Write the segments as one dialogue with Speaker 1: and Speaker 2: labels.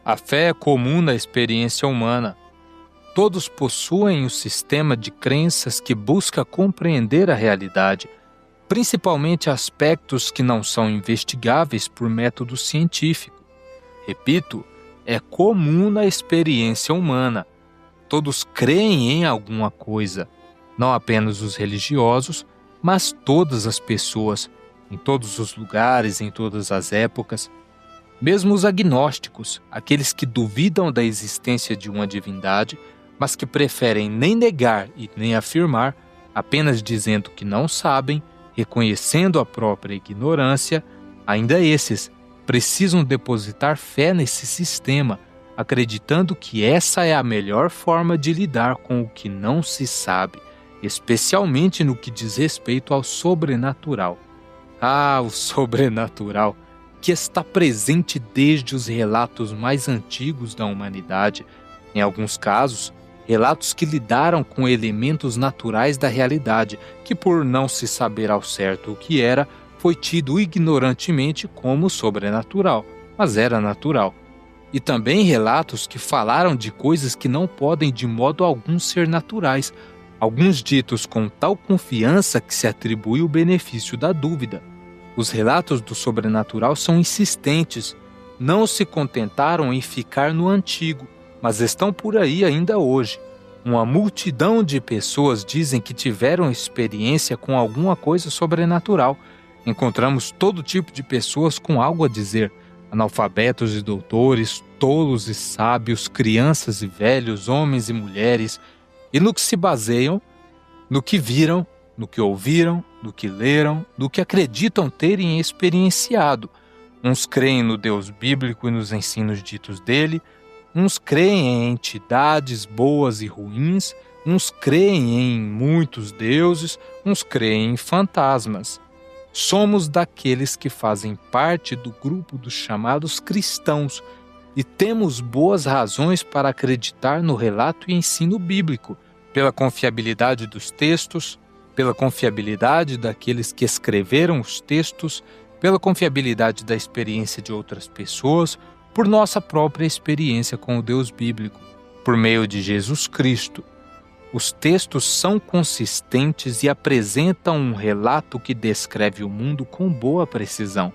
Speaker 1: A fé é comum na experiência humana. Todos possuem um sistema de crenças que busca compreender a realidade, principalmente aspectos que não são investigáveis por método científico. Repito, é comum na experiência humana. Todos creem em alguma coisa, não apenas os religiosos, mas todas as pessoas, em todos os lugares, em todas as épocas. Mesmo os agnósticos, aqueles que duvidam da existência de uma divindade, mas que preferem nem negar e nem afirmar, apenas dizendo que não sabem, reconhecendo a própria ignorância, ainda esses precisam depositar fé nesse sistema, acreditando que essa é a melhor forma de lidar com o que não se sabe, especialmente no que diz respeito ao sobrenatural. Ah, o sobrenatural, que está presente desde os relatos mais antigos da humanidade. Em alguns casos, relatos que lidaram com elementos naturais da realidade, que por não se saber ao certo o que era, foi tido ignorantemente como sobrenatural, mas era natural. E também relatos que falaram de coisas que não podem de modo algum ser naturais, alguns ditos com tal confiança que se atribui o benefício da dúvida. Os relatos do sobrenatural são insistentes, não se contentaram em ficar no antigo, mas estão por aí ainda hoje. Uma multidão de pessoas dizem que tiveram experiência com alguma coisa sobrenatural. Encontramos todo tipo de pessoas com algo a dizer: analfabetos e doutores, tolos e sábios, crianças e velhos, homens e mulheres. E no que se baseiam? No que viram, no que ouviram, no que leram, no que acreditam terem experienciado. Uns creem no Deus bíblico e nos ensinos ditos dele, uns creem em entidades boas e ruins, uns creem em muitos deuses, uns creem em fantasmas. Somos daqueles que fazem parte do grupo dos chamados cristãos e temos boas razões para acreditar no relato e ensino bíblico, pela confiabilidade dos textos, pela confiabilidade daqueles que escreveram os textos, pela confiabilidade da experiência de outras pessoas, por nossa própria experiência com o Deus bíblico, por meio de Jesus Cristo. Os textos são consistentes e apresentam um relato que descreve o mundo com boa precisão,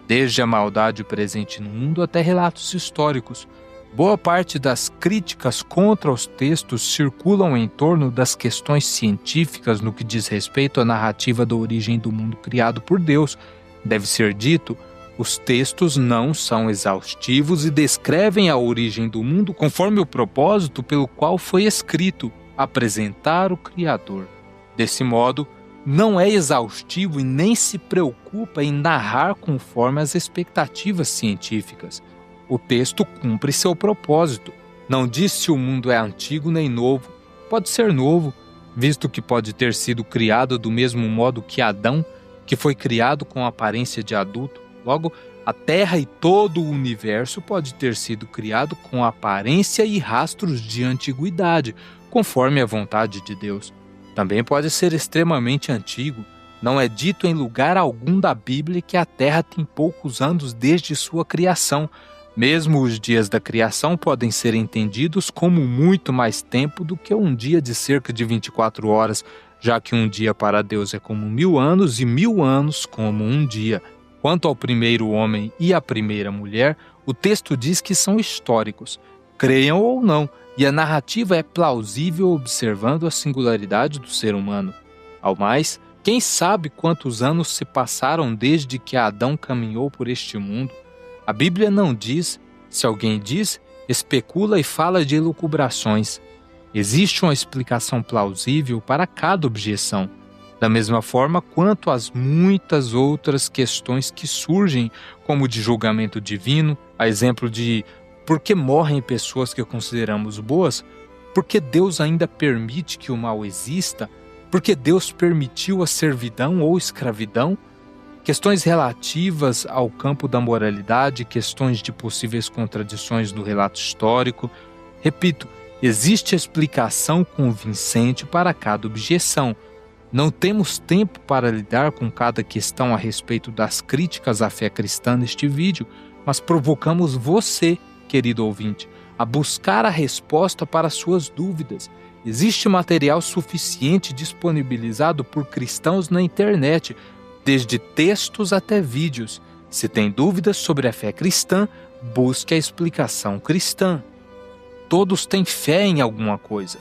Speaker 1: desde a maldade presente no mundo até relatos históricos. Boa parte das críticas contra os textos circulam em torno das questões científicas no que diz respeito à narrativa da origem do mundo criado por Deus. Deve ser dito, os textos não são exaustivos e descrevem a origem do mundo conforme o propósito pelo qual foi escrito, apresentar o Criador. Desse modo, não é exaustivo e nem se preocupa em narrar conforme as expectativas científicas. O texto cumpre seu propósito. Não diz se o mundo é antigo nem novo. Pode ser novo, visto que pode ter sido criado do mesmo modo que Adão, que foi criado com aparência de adulto. Logo, a Terra e todo o universo pode ter sido criado com aparência e rastros de antiguidade, conforme a vontade de Deus. Também pode ser extremamente antigo. Não é dito em lugar algum da Bíblia que a Terra tem poucos anos desde sua criação. Mesmo os dias da criação podem ser entendidos como muito mais tempo do que um dia de cerca de 24 horas, já que um dia para Deus é como 1000 anos e 1000 anos como um dia. Quanto ao primeiro homem e à primeira mulher, o texto diz que são históricos, creiam ou não, e a narrativa é plausível observando a singularidade do ser humano. Ao mais, quem sabe quantos anos se passaram desde que Adão caminhou por este mundo? A Bíblia não diz. Se alguém diz, especula e fala de elucubrações. Existe uma explicação plausível para cada objeção, da mesma forma quanto às muitas outras questões que surgem, como de julgamento divino, a exemplo de por que morrem pessoas que consideramos boas, por que Deus ainda permite que o mal exista, por que Deus permitiu a servidão ou escravidão, questões relativas ao campo da moralidade, questões de possíveis contradições no relato histórico. Repito, existe explicação convincente para cada objeção. Não temos tempo para lidar com cada questão a respeito das críticas à fé cristã neste vídeo, mas provocamos você querido ouvinte, a buscar a resposta para suas dúvidas. Existe material suficiente disponibilizado por cristãos na internet, desde textos até vídeos. Se tem dúvidas sobre a fé cristã, busque a explicação cristã. Todos têm fé em alguma coisa.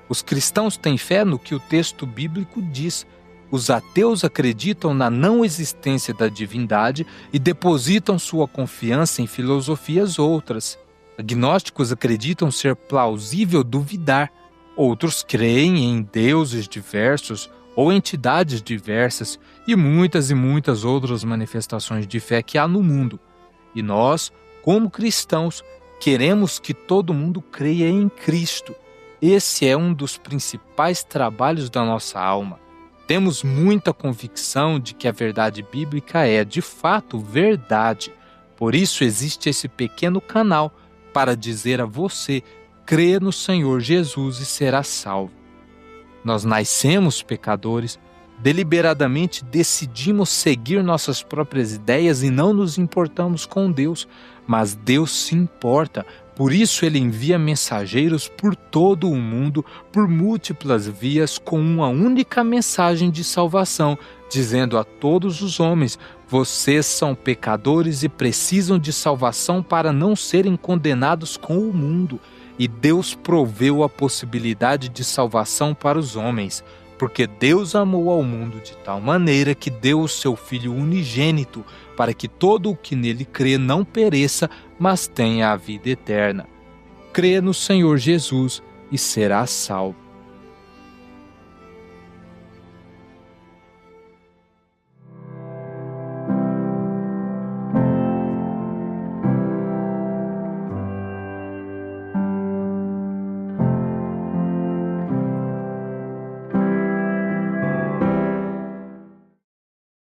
Speaker 1: Os cristãos têm fé no que o texto bíblico diz. Os ateus acreditam na não existência da divindade e depositam sua confiança em filosofias outras. Agnósticos acreditam ser plausível duvidar. Outros creem em deuses diversos ou entidades diversas e muitas outras manifestações de fé que há no mundo. E nós, como cristãos, queremos que todo mundo creia em Cristo. Esse é um dos principais trabalhos da nossa alma. Temos muita convicção de que a verdade bíblica é, de fato, verdade. Por isso existe esse pequeno canal para dizer a você: crê no Senhor Jesus e será salvo. Nós nascemos pecadores, deliberadamente decidimos seguir nossas próprias ideias e não nos importamos com Deus, mas Deus se importa. Por isso ele envia mensageiros por todo o mundo, por múltiplas vias, com uma única mensagem de salvação, dizendo a todos os homens: vocês são pecadores e precisam de salvação para não serem condenados com o mundo. E Deus proveu a possibilidade de salvação para os homens, porque Deus amou ao mundo de tal maneira que deu o seu Filho unigênito, para que todo o que nele crê não pereça, mas tenha a vida eterna. Crê no Senhor Jesus e será salvo.